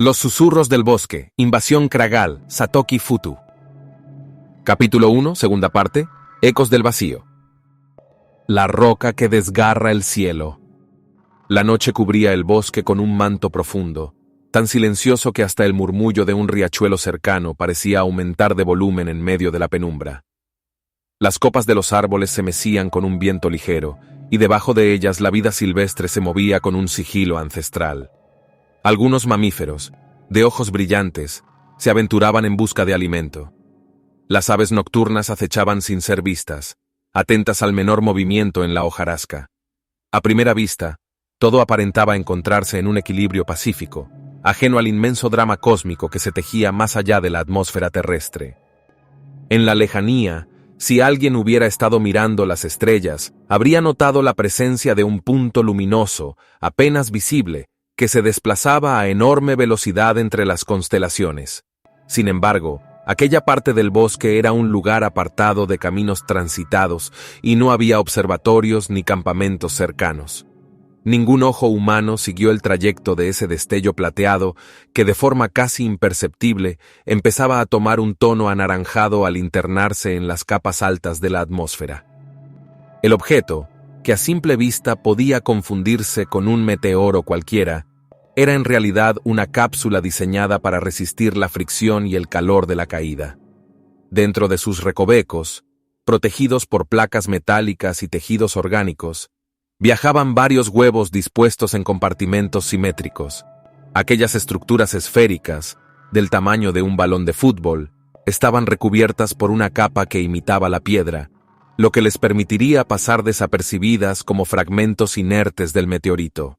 Los susurros del bosque, Invasión Kragal, Satoki Futu. Capítulo 1, segunda parte, Ecos del vacío. La roca que desgarra el cielo. La noche cubría el bosque con un manto profundo, tan silencioso que hasta el murmullo de un riachuelo cercano parecía aumentar de volumen en medio de la penumbra. Las copas de los árboles se mecían con un viento ligero, y debajo de ellas la vida silvestre se movía con un sigilo ancestral. Algunos mamíferos, de ojos brillantes, se aventuraban en busca de alimento. Las aves nocturnas acechaban sin ser vistas, atentas al menor movimiento en la hojarasca. A primera vista, todo aparentaba encontrarse en un equilibrio pacífico, ajeno al inmenso drama cósmico que se tejía más allá de la atmósfera terrestre. En la lejanía, si alguien hubiera estado mirando las estrellas, habría notado la presencia de un punto luminoso, apenas visible, que se desplazaba a enorme velocidad entre las constelaciones. Sin embargo, aquella parte del bosque era un lugar apartado de caminos transitados y no había observatorios ni campamentos cercanos. Ningún ojo humano siguió el trayecto de ese destello plateado que de forma casi imperceptible empezaba a tomar un tono anaranjado al internarse en las capas altas de la atmósfera. El objeto, que a simple vista podía confundirse con un meteoro cualquiera, era en realidad una cápsula diseñada para resistir la fricción y el calor de la caída. Dentro de sus recovecos, protegidos por placas metálicas y tejidos orgánicos, viajaban varios huevos dispuestos en compartimentos simétricos. Aquellas estructuras esféricas, del tamaño de un balón de fútbol, estaban recubiertas por una capa que imitaba la piedra, lo que les permitiría pasar desapercibidas como fragmentos inertes del meteorito.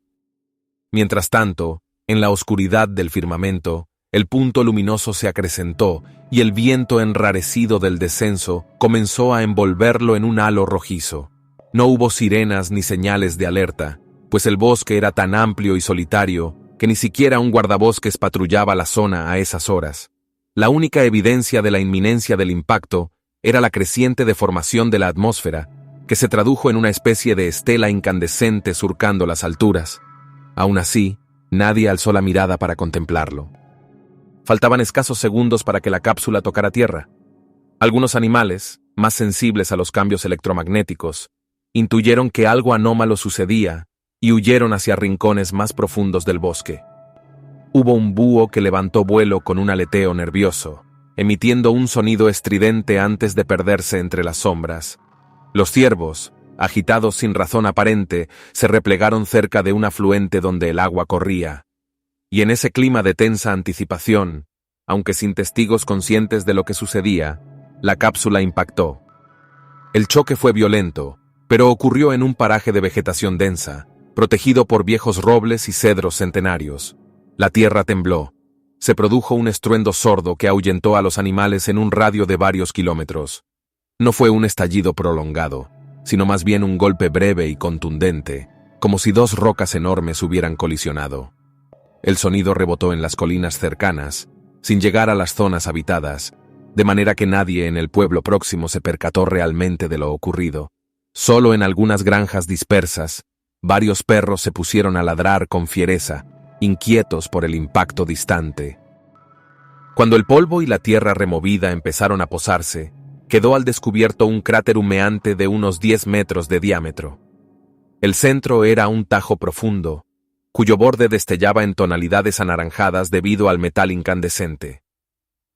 Mientras tanto, en la oscuridad del firmamento, el punto luminoso se acrecentó y el viento enrarecido del descenso comenzó a envolverlo en un halo rojizo. No hubo sirenas ni señales de alerta, pues el bosque era tan amplio y solitario que ni siquiera un guardabosques patrullaba la zona a esas horas. La única evidencia de la inminencia del impacto era la creciente deformación de la atmósfera, que se tradujo en una especie de estela incandescente surcando las alturas. Aún así, nadie alzó la mirada para contemplarlo. Faltaban escasos segundos para que la cápsula tocara tierra. Algunos animales, más sensibles a los cambios electromagnéticos, intuyeron que algo anómalo sucedía y huyeron hacia rincones más profundos del bosque. Hubo un búho que levantó vuelo con un aleteo nervioso, emitiendo un sonido estridente antes de perderse entre las sombras. Los ciervos, agitados sin razón aparente, se replegaron cerca de un afluente donde el agua corría. Y en ese clima de tensa anticipación, aunque sin testigos conscientes de lo que sucedía, la cápsula impactó. El choque fue violento, pero ocurrió en un paraje de vegetación densa, protegido por viejos robles y cedros centenarios. La tierra tembló. Se produjo un estruendo sordo que ahuyentó a los animales en un radio de varios kilómetros. No fue un estallido prolongado, sino más bien un golpe breve y contundente, como si dos rocas enormes hubieran colisionado. El sonido rebotó en las colinas cercanas, sin llegar a las zonas habitadas, de manera que nadie en el pueblo próximo se percató realmente de lo ocurrido. Solo en algunas granjas dispersas, varios perros se pusieron a ladrar con fiereza, inquietos por el impacto distante. Cuando el polvo y la tierra removida empezaron a posarse, quedó al descubierto un cráter humeante de unos 10 metros de diámetro. El centro era un tajo profundo, cuyo borde destellaba en tonalidades anaranjadas debido al metal incandescente.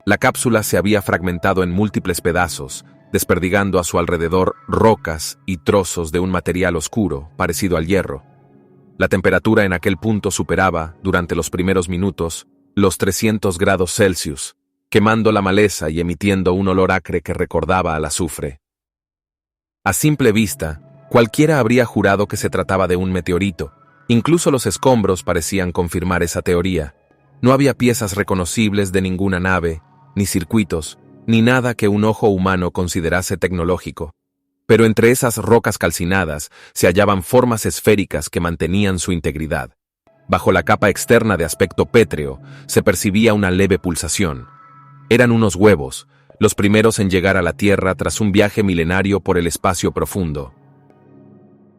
La cápsula se había fragmentado en múltiples pedazos, desperdigando a su alrededor rocas y trozos de un material oscuro, parecido al hierro. La temperatura en aquel punto superaba, durante los primeros minutos, los 300 grados Celsius, quemando la maleza y emitiendo un olor acre que recordaba al azufre. A simple vista, cualquiera habría jurado que se trataba de un meteorito. Incluso los escombros parecían confirmar esa teoría. No había piezas reconocibles de ninguna nave, ni circuitos, ni nada que un ojo humano considerase tecnológico. Pero entre esas rocas calcinadas se hallaban formas esféricas que mantenían su integridad. Bajo la capa externa de aspecto pétreo se percibía una leve pulsación. Eran unos huevos, los primeros en llegar a la Tierra tras un viaje milenario por el espacio profundo.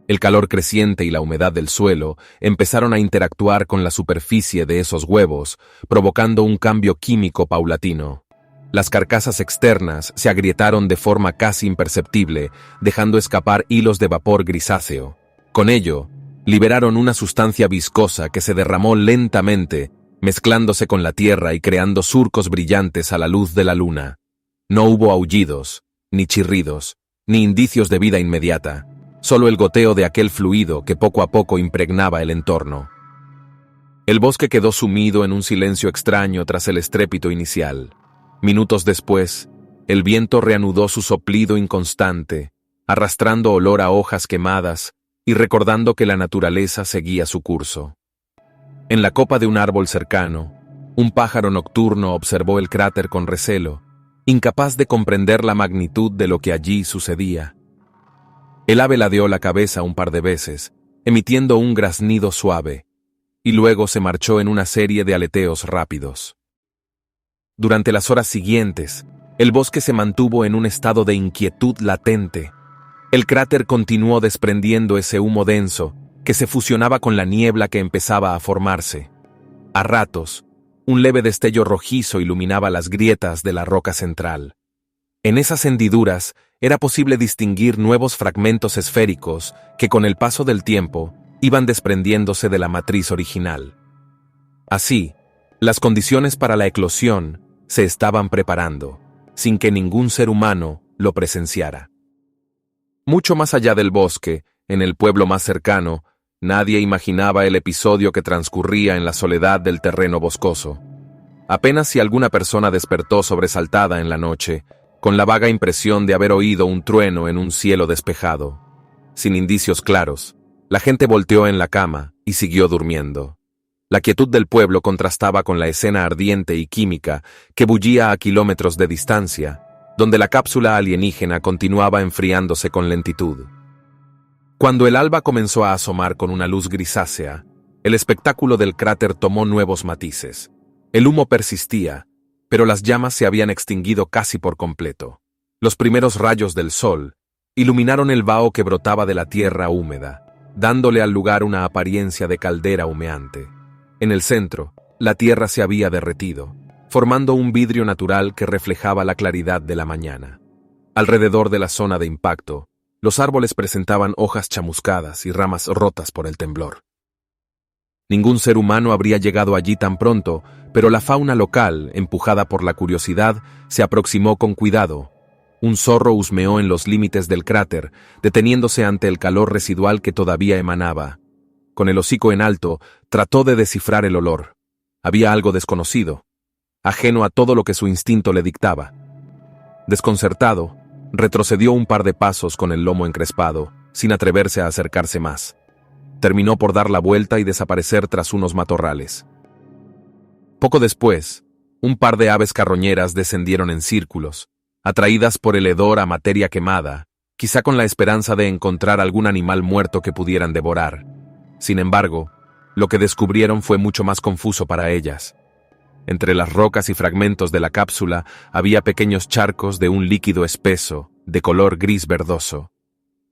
El calor creciente y la humedad del suelo empezaron a interactuar con la superficie de esos huevos, provocando un cambio químico paulatino. Las carcasas externas se agrietaron de forma casi imperceptible, dejando escapar hilos de vapor grisáceo. Con ello, liberaron una sustancia viscosa que se derramó lentamente, mezclándose con la tierra y creando surcos brillantes a la luz de la luna. No hubo aullidos, ni chirridos, ni indicios de vida inmediata, solo el goteo de aquel fluido que poco a poco impregnaba el entorno. El bosque quedó sumido en un silencio extraño tras el estrépito inicial. Minutos después, el viento reanudó su soplido inconstante, arrastrando olor a hojas quemadas y recordando que la naturaleza seguía su curso. En la copa de un árbol cercano, un pájaro nocturno observó el cráter con recelo, incapaz de comprender la magnitud de lo que allí sucedía. El ave ladeó la cabeza un par de veces, emitiendo un graznido suave, y luego se marchó en una serie de aleteos rápidos. Durante las horas siguientes, el bosque se mantuvo en un estado de inquietud latente. El cráter continuó desprendiendo ese humo denso que se fusionaba con la niebla que empezaba a formarse. A ratos, un leve destello rojizo iluminaba las grietas de la roca central. En esas hendiduras era posible distinguir nuevos fragmentos esféricos que con el paso del tiempo iban desprendiéndose de la matriz original. Así, las condiciones para la eclosión se estaban preparando, sin que ningún ser humano lo presenciara. Mucho más allá del bosque, en el pueblo más cercano, nadie imaginaba el episodio que transcurría en la soledad del terreno boscoso. Apenas si alguna persona despertó sobresaltada en la noche, con la vaga impresión de haber oído un trueno en un cielo despejado. Sin indicios claros, la gente volteó en la cama y siguió durmiendo. La quietud del pueblo contrastaba con la escena ardiente y química que bullía a kilómetros de distancia, donde la cápsula alienígena continuaba enfriándose con lentitud. Cuando el alba comenzó a asomar con una luz grisácea, el espectáculo del cráter tomó nuevos matices. El humo persistía, pero las llamas se habían extinguido casi por completo. Los primeros rayos del sol iluminaron el vaho que brotaba de la tierra húmeda, dándole al lugar una apariencia de caldera humeante. En el centro, la tierra se había derretido, formando un vidrio natural que reflejaba la claridad de la mañana. Alrededor de la zona de impacto, los árboles presentaban hojas chamuscadas y ramas rotas por el temblor. Ningún ser humano habría llegado allí tan pronto, pero la fauna local, empujada por la curiosidad, se aproximó con cuidado. Un zorro husmeó en los límites del cráter, deteniéndose ante el calor residual que todavía emanaba. Con el hocico en alto, trató de descifrar el olor. Había algo desconocido, ajeno a todo lo que su instinto le dictaba. Desconcertado, retrocedió un par de pasos con el lomo encrespado, sin atreverse a acercarse más. Terminó por dar la vuelta y desaparecer tras unos matorrales. Poco después, un par de aves carroñeras descendieron en círculos, atraídas por el hedor a materia quemada, quizá con la esperanza de encontrar algún animal muerto que pudieran devorar. Sin embargo, lo que descubrieron fue mucho más confuso para ellas. Entre las rocas y fragmentos de la cápsula había pequeños charcos de un líquido espeso, de color gris verdoso.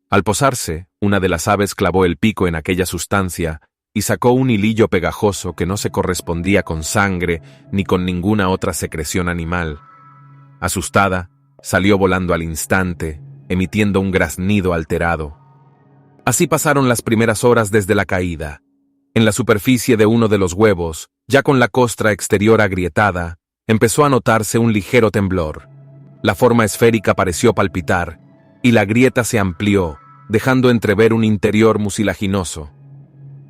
Al posarse, una de las aves clavó el pico en aquella sustancia y sacó un hilillo pegajoso que no se correspondía con sangre ni con ninguna otra secreción animal. Asustada, salió volando al instante, emitiendo un graznido alterado. Así pasaron las primeras horas desde la caída. En la superficie de uno de los huevos, ya con la costra exterior agrietada, empezó a notarse un ligero temblor. La forma esférica pareció palpitar, y la grieta se amplió, dejando entrever un interior mucilaginoso.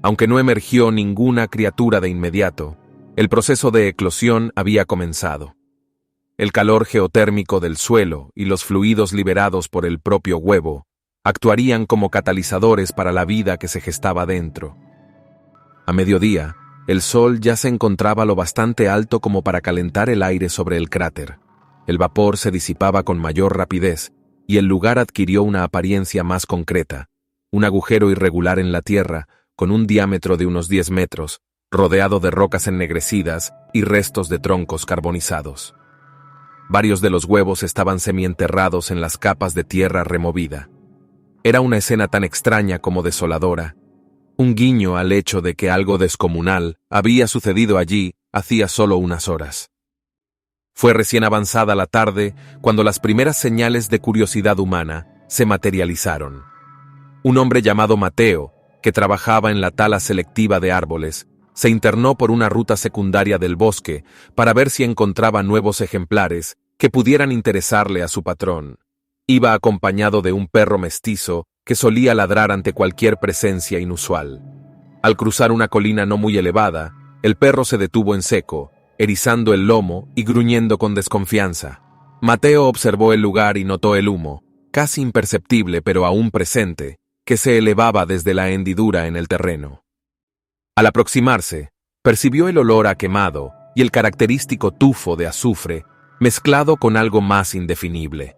Aunque no emergió ninguna criatura de inmediato, el proceso de eclosión había comenzado. El calor geotérmico del suelo y los fluidos liberados por el propio huevo actuarían como catalizadores para la vida que se gestaba dentro. A mediodía, el sol ya se encontraba lo bastante alto como para calentar el aire sobre el cráter. El vapor se disipaba con mayor rapidez y el lugar adquirió una apariencia más concreta, un agujero irregular en la tierra con un diámetro de unos 10 metros, rodeado de rocas ennegrecidas y restos de troncos carbonizados. Varios de los huevos estaban semienterrados en las capas de tierra removida. Era una escena tan extraña como desoladora, un guiño al hecho de que algo descomunal había sucedido allí hacía solo unas horas. Fue recién avanzada la tarde cuando las primeras señales de curiosidad humana se materializaron. Un hombre llamado Mateo, que trabajaba en la tala selectiva de árboles, se internó por una ruta secundaria del bosque para ver si encontraba nuevos ejemplares que pudieran interesarle a su patrón. Iba acompañado de un perro mestizo que solía ladrar ante cualquier presencia inusual. Al cruzar una colina no muy elevada, el perro se detuvo en seco, erizando el lomo y gruñendo con desconfianza. Mateo observó el lugar y notó el humo, casi imperceptible pero aún presente, que se elevaba desde la hendidura en el terreno. Al aproximarse, percibió el olor a quemado y el característico tufo de azufre mezclado con algo más indefinible.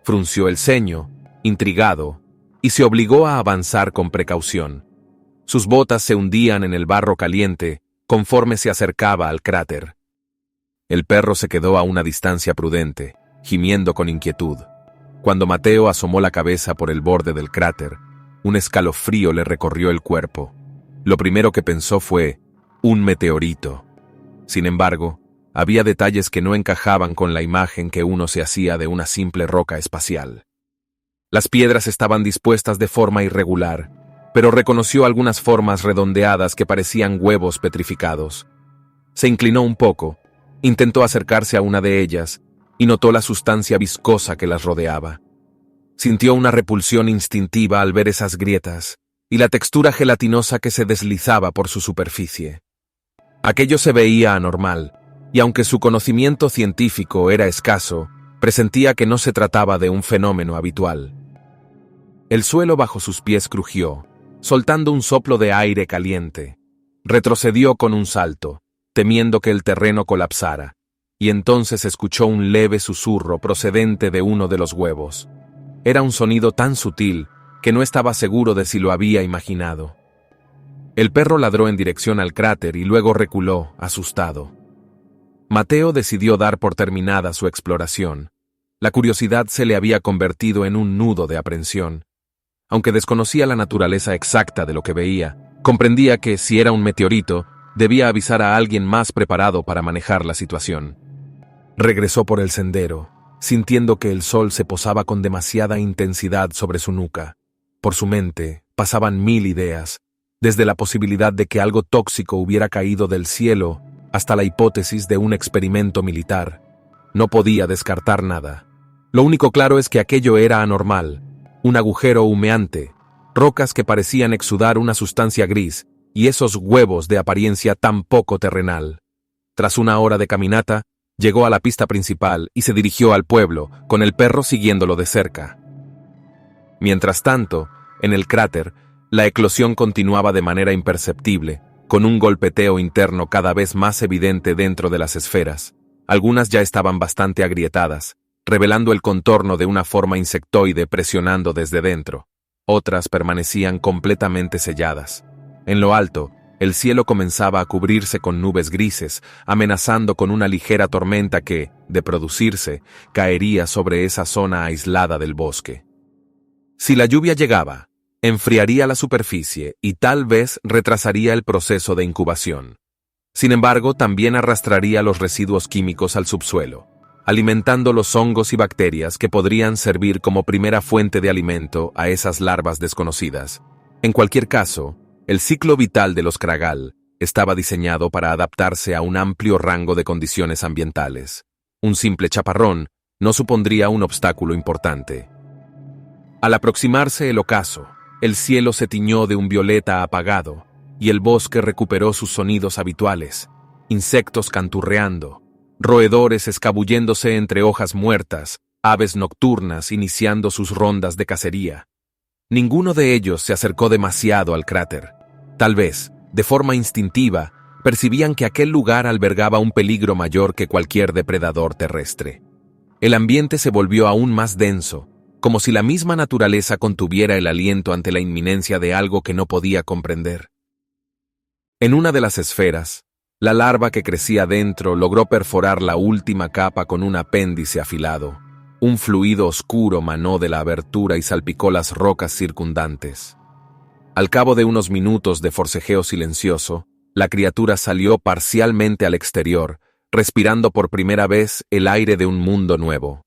Frunció el ceño, intrigado, y se obligó a avanzar con precaución. Sus botas se hundían en el barro caliente conforme se acercaba al cráter. El perro se quedó a una distancia prudente, gimiendo con inquietud. Cuando Mateo asomó la cabeza por el borde del cráter, un escalofrío le recorrió el cuerpo. Lo primero que pensó fue, un meteorito. Sin embargo, había detalles que no encajaban con la imagen que uno se hacía de una simple roca espacial. Las piedras estaban dispuestas de forma irregular, pero reconoció algunas formas redondeadas que parecían huevos petrificados. Se inclinó un poco, intentó acercarse a una de ellas y notó la sustancia viscosa que las rodeaba. Sintió una repulsión instintiva al ver esas grietas y la textura gelatinosa que se deslizaba por su superficie. Aquello se veía anormal, y aunque su conocimiento científico era escaso, presentía que no se trataba de un fenómeno habitual. El suelo bajo sus pies crujió, soltando un soplo de aire caliente. Retrocedió con un salto, temiendo que el terreno colapsara, y entonces escuchó un leve susurro procedente de uno de los huevos. Era un sonido tan sutil que no estaba seguro de si lo había imaginado. El perro ladró en dirección al cráter y luego reculó, asustado. Mateo decidió dar por terminada su exploración. La curiosidad se le había convertido en un nudo de aprensión. Aunque desconocía la naturaleza exacta de lo que veía, comprendía que, si era un meteorito, debía avisar a alguien más preparado para manejar la situación. Regresó por el sendero, sintiendo que el sol se posaba con demasiada intensidad sobre su nuca. Por su mente pasaban 1000 ideas, desde la posibilidad de que algo tóxico hubiera caído del cielo hasta la hipótesis de un experimento militar. No podía descartar nada. Lo único claro es que aquello era anormal, un agujero humeante, rocas que parecían exudar una sustancia gris y esos huevos de apariencia tan poco terrenal. Tras una hora de caminata, llegó a la pista principal y se dirigió al pueblo, con el perro siguiéndolo de cerca. Mientras tanto, en el cráter, la eclosión continuaba de manera imperceptible, con un golpeteo interno cada vez más evidente dentro de las esferas. Algunas ya estaban bastante agrietadas, revelando el contorno de una forma insectoide presionando desde dentro. Otras permanecían completamente selladas. En lo alto, el cielo comenzaba a cubrirse con nubes grises, amenazando con una ligera tormenta que, de producirse, caería sobre esa zona aislada del bosque. Si la lluvia llegaba, enfriaría la superficie y tal vez retrasaría el proceso de incubación. Sin embargo, también arrastraría los residuos químicos al subsuelo, alimentando los hongos y bacterias que podrían servir como primera fuente de alimento a esas larvas desconocidas. En cualquier caso, el ciclo vital de los Kragal estaba diseñado para adaptarse a un amplio rango de condiciones ambientales. Un simple chaparrón no supondría un obstáculo importante. Al aproximarse el ocaso, el cielo se tiñó de un violeta apagado y el bosque recuperó sus sonidos habituales: insectos canturreando, roedores escabulléndose entre hojas muertas, aves nocturnas iniciando sus rondas de cacería. Ninguno de ellos se acercó demasiado al cráter. Tal vez, de forma instintiva, percibían que aquel lugar albergaba un peligro mayor que cualquier depredador terrestre. El ambiente se volvió aún más denso, como si la misma naturaleza contuviera el aliento ante la inminencia de algo que no podía comprender. En una de las esferas, la larva que crecía dentro logró perforar la última capa con un apéndice afilado. Un fluido oscuro manó de la abertura y salpicó las rocas circundantes. Al cabo de unos minutos de forcejeo silencioso, la criatura salió parcialmente al exterior, respirando por primera vez el aire de un mundo nuevo.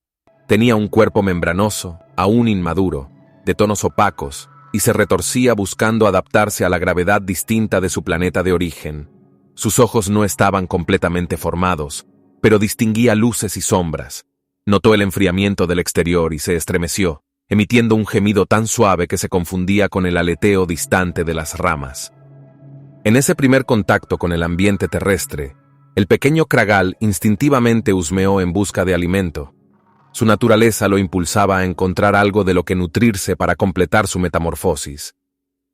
Tenía un cuerpo membranoso, aún inmaduro, de tonos opacos, y se retorcía buscando adaptarse a la gravedad distinta de su planeta de origen. Sus ojos no estaban completamente formados, pero distinguía luces y sombras. Notó el enfriamiento del exterior y se estremeció, emitiendo un gemido tan suave que se confundía con el aleteo distante de las ramas. En ese primer contacto con el ambiente terrestre, el pequeño Kragal instintivamente husmeó en busca de alimento. Su naturaleza lo impulsaba a encontrar algo de lo que nutrirse para completar su metamorfosis.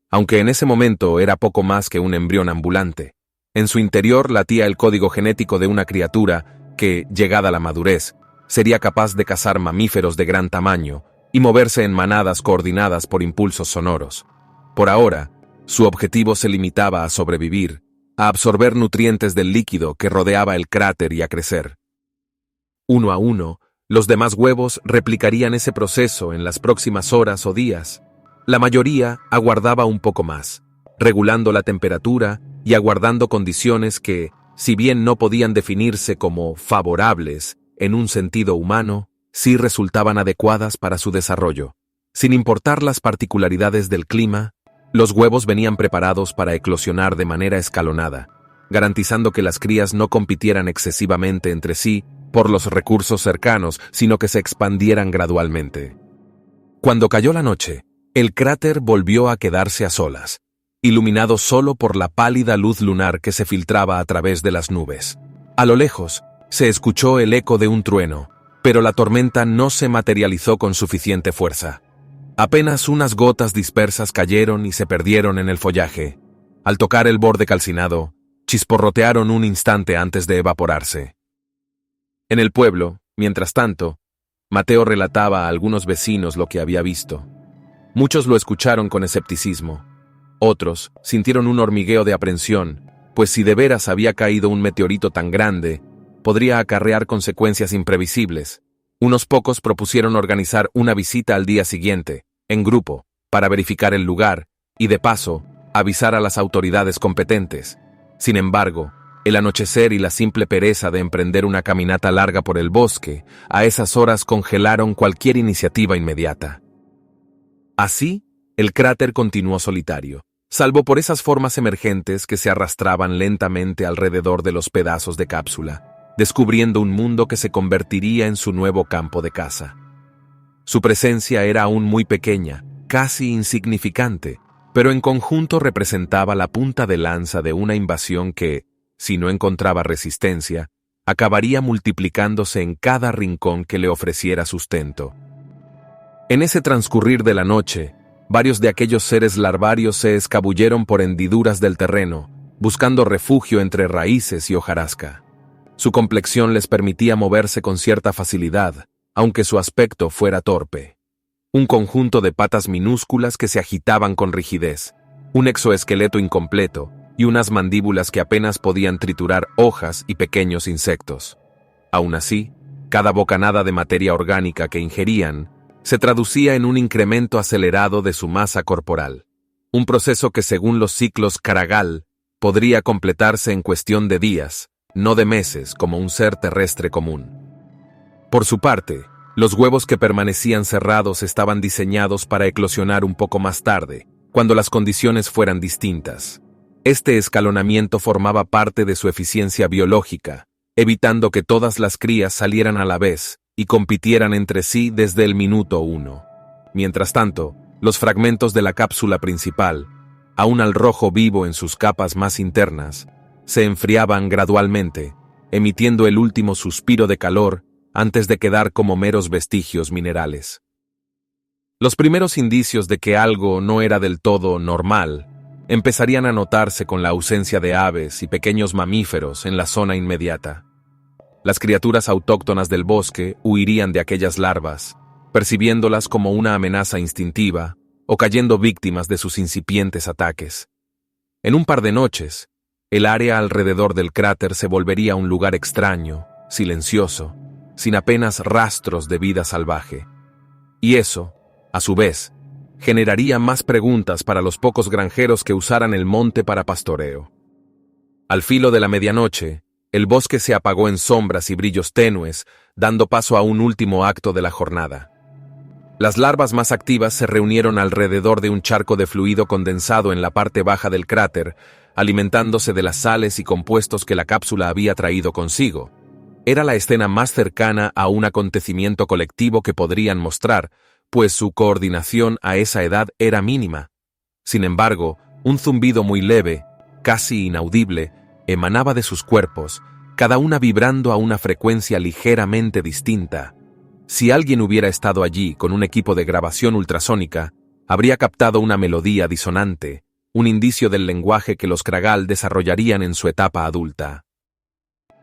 Aunque en ese momento era poco más que un embrión ambulante, en su interior latía el código genético de una criatura que, llegada a la madurez, sería capaz de cazar mamíferos de gran tamaño y moverse en manadas coordinadas por impulsos sonoros. Por ahora, su objetivo se limitaba a sobrevivir, a absorber nutrientes del líquido que rodeaba el cráter y a crecer. Uno a uno, los demás huevos replicarían ese proceso en las próximas horas o días. La mayoría aguardaba un poco más, regulando la temperatura y aguardando condiciones que, si bien no podían definirse como favorables en un sentido humano, sí resultaban adecuadas para su desarrollo. Sin importar las particularidades del clima, los huevos venían preparados para eclosionar de manera escalonada, garantizando que las crías no compitieran excesivamente entre sí por los recursos cercanos, sino que se expandieran gradualmente. Cuando cayó la noche, el cráter volvió a quedarse a solas, iluminado solo por la pálida luz lunar que se filtraba a través de las nubes. A lo lejos, se escuchó el eco de un trueno, pero la tormenta no se materializó con suficiente fuerza. Apenas unas gotas dispersas cayeron y se perdieron en el follaje. Al tocar el borde calcinado, chisporrotearon un instante antes de evaporarse. En el pueblo, mientras tanto, Mateo relataba a algunos vecinos lo que había visto. Muchos lo escucharon con escepticismo. Otros sintieron un hormigueo de aprensión, pues si de veras había caído un meteorito tan grande, podría acarrear consecuencias imprevisibles. Unos pocos propusieron organizar una visita al día siguiente, en grupo, para verificar el lugar y, de paso, avisar a las autoridades competentes. Sin embargo, el anochecer y la simple pereza de emprender una caminata larga por el bosque, a esas horas congelaron cualquier iniciativa inmediata. Así, el cráter continuó solitario, salvo por esas formas emergentes que se arrastraban lentamente alrededor de los pedazos de cápsula, descubriendo un mundo que se convertiría en su nuevo campo de caza. Su presencia era aún muy pequeña, casi insignificante, pero en conjunto representaba la punta de lanza de una invasión que, si no encontraba resistencia, acabaría multiplicándose en cada rincón que le ofreciera sustento. En ese transcurrir de la noche, varios de aquellos seres larvarios se escabulleron por hendiduras del terreno, buscando refugio entre raíces y hojarasca. Su complexión les permitía moverse con cierta facilidad, aunque su aspecto fuera torpe. Un conjunto de patas minúsculas que se agitaban con rigidez, un exoesqueleto incompleto y unas mandíbulas que apenas podían triturar hojas y pequeños insectos. Aún así, cada bocanada de materia orgánica que ingerían se traducía en un incremento acelerado de su masa corporal, un proceso que según los ciclos Kragal podría completarse en cuestión de días, no de meses como un ser terrestre común. Por su parte, los huevos que permanecían cerrados estaban diseñados para eclosionar un poco más tarde, cuando las condiciones fueran distintas. Este escalonamiento formaba parte de su eficiencia biológica, evitando que todas las crías salieran a la vez y compitieran entre sí desde el minuto 1. Mientras tanto, los fragmentos de la cápsula principal, aún al rojo vivo en sus capas más internas, se enfriaban gradualmente, emitiendo el último suspiro de calor antes de quedar como meros vestigios minerales. Los primeros indicios de que algo no era del todo normal empezarían a notarse con la ausencia de aves y pequeños mamíferos en la zona inmediata. Las criaturas autóctonas del bosque huirían de aquellas larvas, percibiéndolas como una amenaza instintiva o cayendo víctimas de sus incipientes ataques. En un par de noches, el área alrededor del cráter se volvería un lugar extraño, silencioso, sin apenas rastros de vida salvaje. Y eso, a su vez, generaría más preguntas para los pocos granjeros que usaran el monte para pastoreo. Al filo de la medianoche, el bosque se apagó en sombras y brillos tenues, dando paso a un último acto de la jornada. Las larvas más activas se reunieron alrededor de un charco de fluido condensado en la parte baja del cráter, alimentándose de las sales y compuestos que la cápsula había traído consigo. Era la escena más cercana a un acontecimiento colectivo que podrían mostrar, pues su coordinación a esa edad era mínima. Sin embargo, un zumbido muy leve, casi inaudible, emanaba de sus cuerpos, cada una vibrando a una frecuencia ligeramente distinta. Si alguien hubiera estado allí con un equipo de grabación ultrasónica, habría captado una melodía disonante, un indicio del lenguaje que los Kragal desarrollarían en su etapa adulta.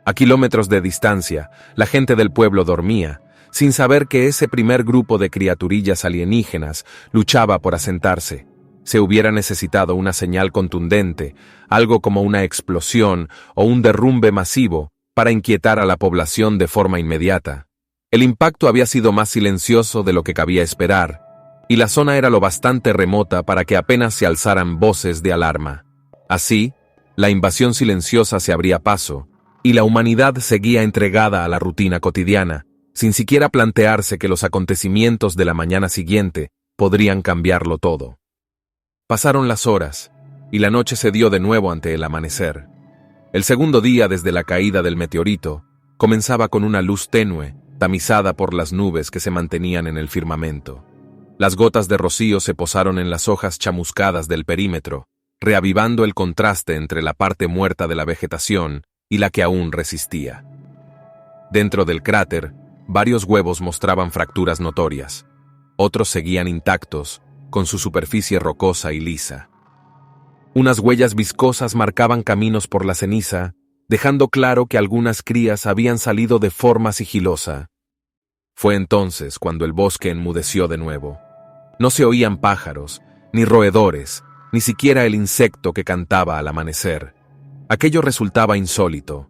A kilómetros de distancia, la gente del pueblo dormía, sin saber que ese primer grupo de criaturillas alienígenas luchaba por asentarse. Se hubiera necesitado una señal contundente, algo como una explosión o un derrumbe masivo, para inquietar a la población de forma inmediata. El impacto había sido más silencioso de lo que cabía esperar, y la zona era lo bastante remota para que apenas se alzaran voces de alarma. Así, la invasión silenciosa se abría paso, y la humanidad seguía entregada a la rutina cotidiana, sin siquiera plantearse que los acontecimientos de la mañana siguiente podrían cambiarlo todo. Pasaron las horas, y la noche se dio de nuevo ante el amanecer. El segundo día desde la caída del meteorito comenzaba con una luz tenue, tamizada por las nubes que se mantenían en el firmamento. Las gotas de rocío se posaron en las hojas chamuscadas del perímetro, reavivando el contraste entre la parte muerta de la vegetación y la que aún resistía. Dentro del cráter, varios huevos mostraban fracturas notorias. Otros seguían intactos, con su superficie rocosa y lisa. Unas huellas viscosas marcaban caminos por la ceniza, dejando claro que algunas crías habían salido de forma sigilosa. Fue entonces cuando el bosque enmudeció de nuevo. No se oían pájaros, ni roedores, ni siquiera el insecto que cantaba al amanecer. Aquello resultaba insólito.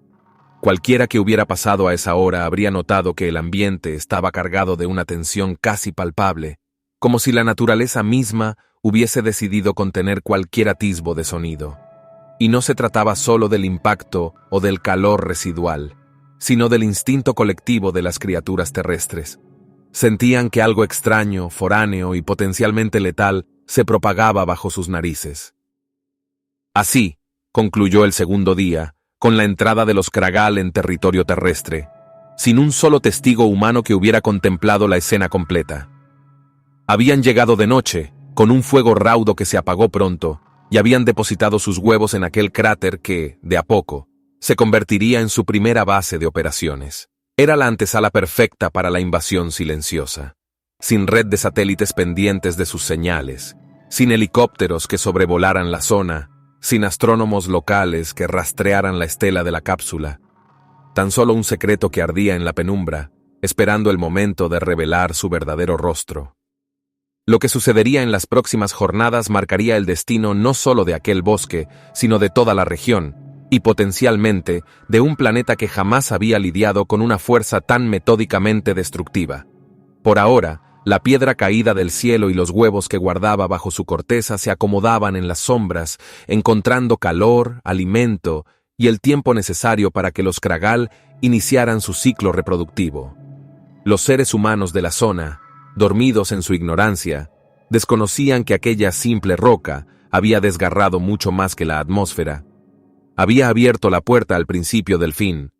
Cualquiera que hubiera pasado a esa hora habría notado que el ambiente estaba cargado de una tensión casi palpable, como si la naturaleza misma hubiese decidido contener cualquier atisbo de sonido. Y no se trataba solo del impacto o del calor residual, sino del instinto colectivo de las criaturas terrestres. Sentían que algo extraño, foráneo y potencialmente letal se propagaba bajo sus narices. Así, concluyó el segundo día, con la entrada de los Kragal en territorio terrestre, sin un solo testigo humano que hubiera contemplado la escena completa. Habían llegado de noche, con un fuego raudo que se apagó pronto, y habían depositado sus huevos en aquel cráter que, de a poco, se convertiría en su primera base de operaciones. Era la antesala perfecta para la invasión silenciosa, sin red de satélites pendientes de sus señales, sin helicópteros que sobrevolaran la zona, sin astrónomos locales que rastrearan la estela de la cápsula. Tan solo un secreto que ardía en la penumbra, esperando el momento de revelar su verdadero rostro. Lo que sucedería en las próximas jornadas marcaría el destino no solo de aquel bosque, sino de toda la región, y potencialmente de un planeta que jamás había lidiado con una fuerza tan metódicamente destructiva. Por ahora, la piedra caída del cielo y los huevos que guardaba bajo su corteza se acomodaban en las sombras, encontrando calor, alimento y el tiempo necesario para que los Kragal iniciaran su ciclo reproductivo. Los seres humanos de la zona, dormidos en su ignorancia, desconocían que aquella simple roca había desgarrado mucho más que la atmósfera. Había abierto la puerta al principio del fin,